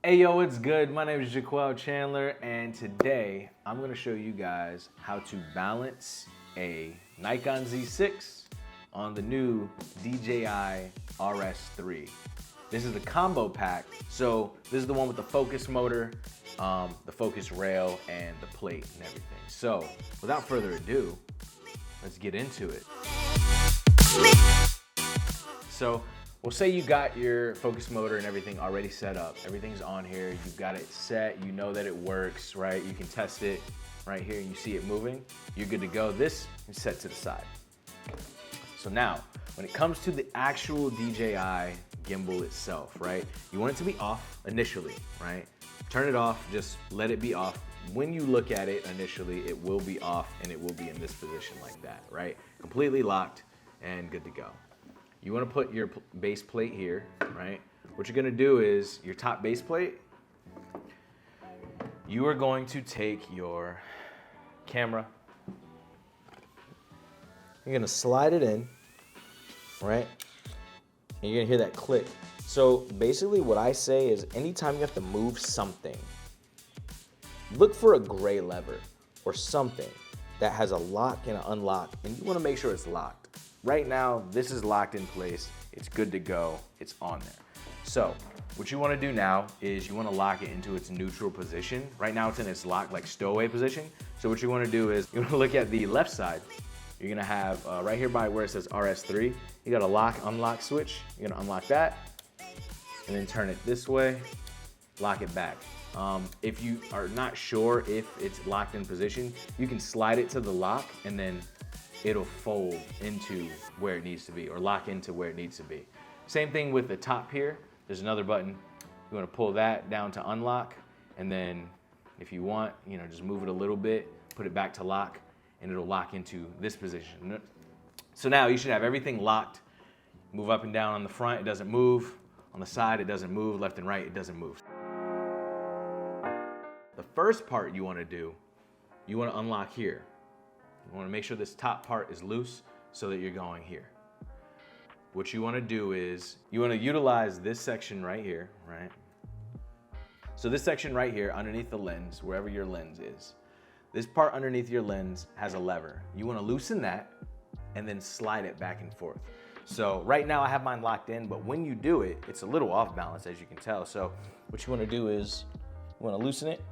Hey yo, it's good. My name is Jaquel Chandler, and today I'm going to show you guys how to balance a Nikon Z6 on the new DJI RS3. This is the combo pack, so this is the one with the focus motor, the focus rail, and the plate and everything. So without further ado, let's get into it. So we'll say you got your focus motor and everything already set up. Everything's on here. You've got it set. You know that it works, right? You can test it right here. You see it moving. You're good to go. This is set to the side. So now, when it comes to the actual DJI gimbal itself, right? You want it to be off initially, right? Turn it off. Just let it be off. When you look at it initially, it will be off and it will be in this position like that, right? Completely locked and good to go. You want to put your base plate here, right? What you're going to do is your top base plate, you are going to take your camera, you're going to slide it in, right? And you're going to hear that click. So basically what I say is anytime you have to move something, look for a gray lever or something that has a lock and an unlock, and you want to make sure it's locked. Right now, this is locked in place. It's good to go. It's on there. So what you want to do now is you want to lock it into its neutral position. Right now, it's in its locked, like stowaway position. So what you want to do is you want to look at the left side. You're going to have right here by where it says RS3, you got a lock, unlock switch. You're going to unlock that and then turn it this way, lock it back. If you are not sure if it's locked in position, you can slide it to the lock and then it'll fold into where it needs to be or lock into where it needs to be. Same thing with the top here. There's another button. You want to pull that down to unlock, and then if you want, just move it a little bit, put it back to lock, and it'll lock into this position. So now you should have everything locked. Move up and down on the front, it doesn't move. On the side, it doesn't move. Left and right, it doesn't move. The first part you want to do, you want to unlock here. You want to make sure this top part is loose so that you're going here. What you want to do is you want to utilize this section right here, right? So this section right here underneath the lens, wherever your lens is, this part underneath your lens has a lever. You want to loosen that and then slide it back and forth. So right now I have mine locked in, but when you do it, it's a little off balance, as you can tell. So what you want to do is you want to loosen it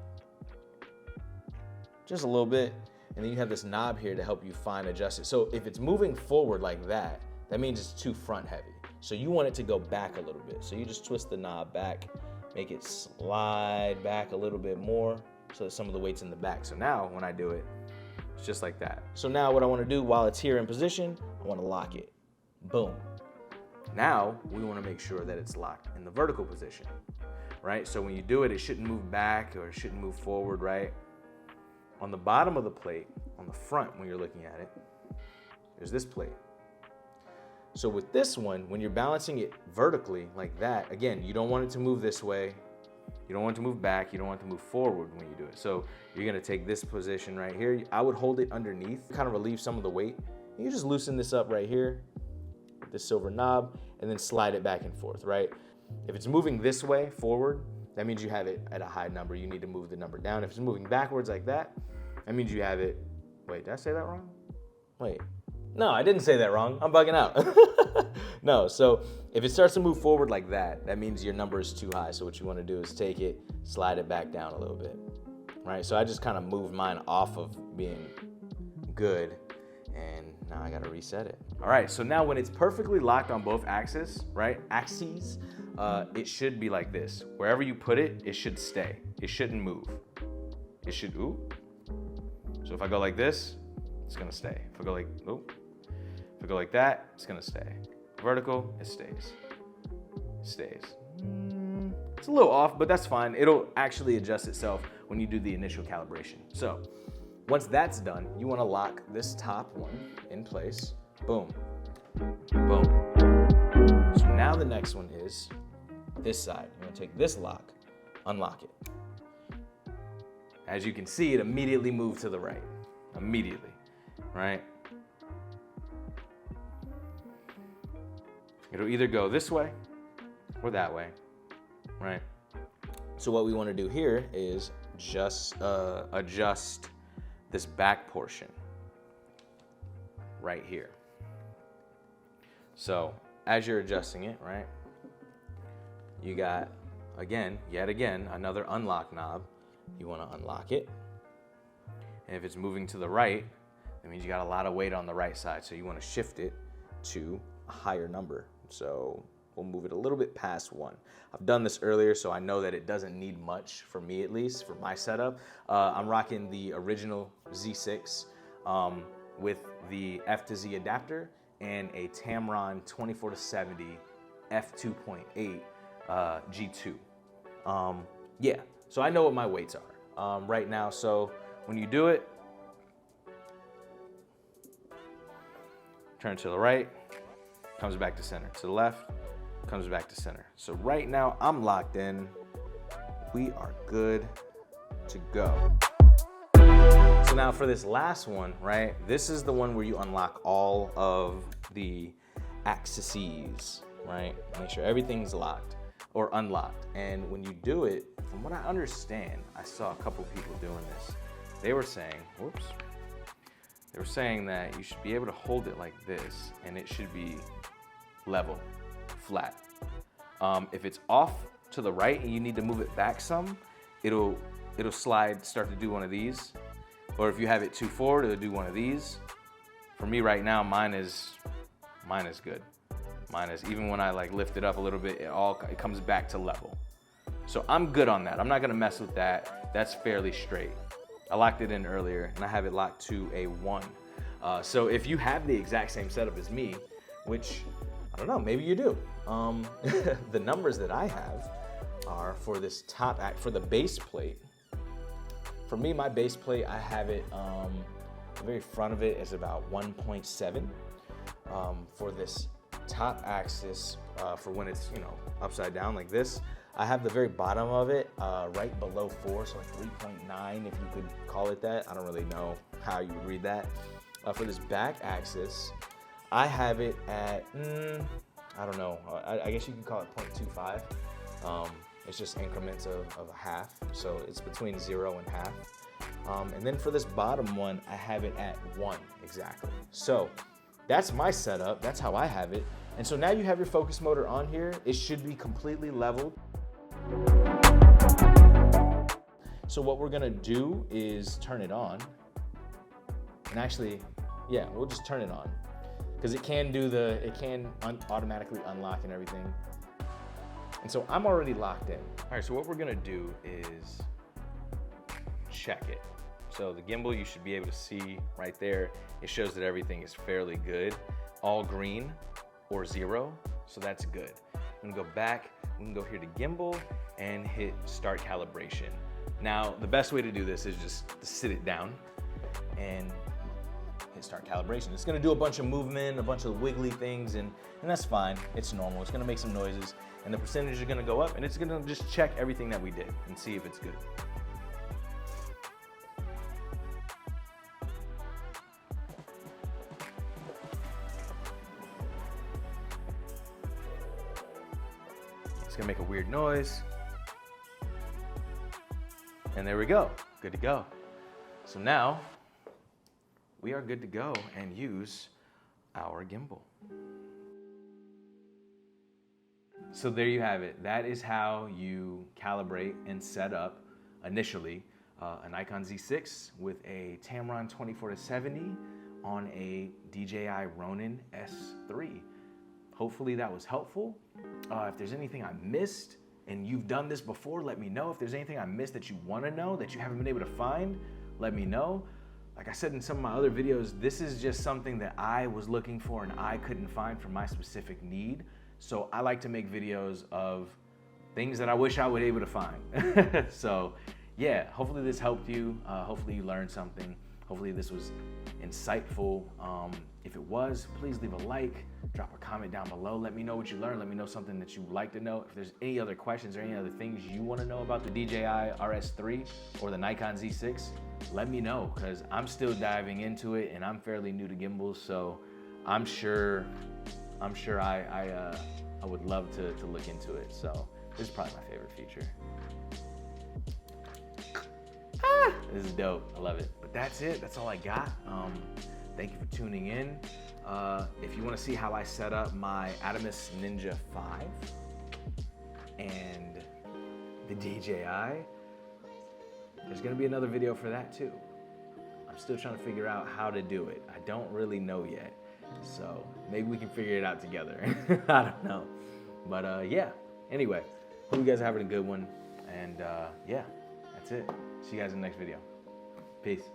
just a little bit. And then you have this knob here to help you fine adjust it. So if it's moving forward like that, that means it's too front heavy. So you want it to go back a little bit. So you just twist the knob back, make it slide back a little bit more so that some of the weight's in the back. So now when I do it, it's just like that. So now what I want to do while it's here in position, I want to lock it. Boom. Now we want to make sure that it's locked in the vertical position, right? So when you do it, it shouldn't move back or it shouldn't move forward, right? On the bottom of the plate, on the front when you're looking at it, there's this plate. So with this one, when you're balancing it vertically like that, again, you don't want it to move this way. You don't want it to move back. You don't want it to move forward when you do it. So you're gonna take this position right here. I would hold it underneath, kind of relieve some of the weight. And you just loosen this up right here with this silver knob and then slide it back and forth, right? If it's moving this way forward, that means you have it at a high number. You need to move the number down. If it's moving backwards like that, that means you have it. Wait, did I say that wrong? Wait. No, I didn't say that wrong. I'm bugging out. No, so if it starts to move forward like that, that means your number is too high. So what you want to do is take it, slide it back down a little bit, right? So I just kind of moved mine off of being good, and now I got to reset it. All right, so now when it's perfectly locked on both axes, right? Axes, it should be like this. Wherever you put it, it should stay. It shouldn't move. It should, ooh. So if I go like this, it's gonna stay. If I go like, ooh. If I go like that, it's gonna stay. Vertical, it stays. It stays. It's a little off, but that's fine. It'll actually adjust itself when you do the initial calibration. So once that's done, you wanna lock this top one in place. Boom, boom. So now the next one is this side. You're gonna take this lock, unlock it. As you can see, it immediately moved to the right. Immediately, right? It'll either go this way or that way, right? So what we want to do here is just adjust this back portion right here. So as you're adjusting it, right, you got, yet again, another unlock knob. You want to unlock it. And if it's moving to the right, that means you got a lot of weight on the right side. So you want to shift it to a higher number. So we'll move it a little bit past 1. I've done this earlier, so I know that it doesn't need much, for me at least, for my setup. I'm rocking the original Z6 with the FTZ Adapter and a Tamron 24-70 f2.8 G2. Yeah, so I know what my weights are right now. So when you do it, turn to the right, comes back to center. To the left, comes back to center. So right now I'm locked in. We are good to go. So now for this last one, right? This is the one where you unlock all of the axes, right? Make sure everything's locked or unlocked. And when you do it, from what I understand, I saw a couple people doing this. They were saying, whoops. They were saying that you should be able to hold it like this and it should be level, flat. If it's off to the right and you need to move it back some, it'll start to do one of these. Or if you have it too forward, it'll do one of these. For me right now, mine is good. Mine is, even when I like lift it up a little bit, it comes back to level. So I'm good on that. I'm not gonna mess with that. That's fairly straight. I locked it in earlier and I have it locked to a 1. So if you have the exact same setup as me, which I don't know, maybe you do. The numbers that I have are for this top act, for the base plate. For me, my base plate, I have it, the very front of it is about 1.7. For this top axis, for when it's, upside down like this, I have the very bottom of it right below 4, so like 3.9 if you could call it that. I don't really know how you would read that. For this back axis, I have it at, I don't know, I guess you can call it 0.25. It's just increments of a half, so it's between 0 and half. And then for this bottom one, I have it at 1 exactly. So that's my setup, that's how I have it. And so now you have your focus motor on here. It should be completely leveled. So what we're gonna do is turn it on. And actually, yeah, we'll just turn it on. Because it can automatically unlock and everything. And so I'm already locked in. All right, so what we're gonna do is check it. So the gimbal, you should be able to see right there, it shows that everything is fairly good. All green or 0, so that's good. I'm gonna go back, we can go here to gimbal and hit start calibration. Now, the best way to do this is just to sit it down and hit start calibration. It's gonna do a bunch of movement, a bunch of wiggly things, and that's fine, it's normal. It's gonna make some noises, and the percentage is gonna go up, and it's gonna just check everything that we did and see if it's good. It's gonna make a weird noise. And there we go, good to go. So now, we are good to go and use our gimbal. So there you have it. That is how you calibrate and set up initially a Nikon Z6 with a Tamron 24-70 on a DJI Ronin S3. Hopefully that was helpful. If there's anything I missed and you've done this before, let me know. If there's anything I missed that you want to know that you haven't been able to find, let me know. Like I said in some of my other videos, this is just something that I was looking for and I couldn't find for my specific need. So I like to make videos of things that I wish I would be able to find. So yeah, hopefully this helped you. Hopefully you learned something. Hopefully this was insightful. If it was, please leave a like, drop a comment down below. Let me know what you learned. Let me know something that you'd like to know. If there's any other questions or any other things you want to know about the DJI RS3 or the Nikon Z6, let me know, because I'm still diving into it and I'm fairly new to gimbals, so I'm sure I would love to look into it. So this is probably my favorite feature. This is dope. I love it. But that's it. That's all I got. Thank you for tuning in. If you want to see how I set up my ATOMOS Ninja V and the DJI, there's going to be another video for that too. I'm still trying to figure out how to do it. I don't really know yet. So maybe we can figure it out together. I don't know. But yeah, anyway, hope you guys are having a good one. And yeah, that's it. See you guys in the next video. Peace.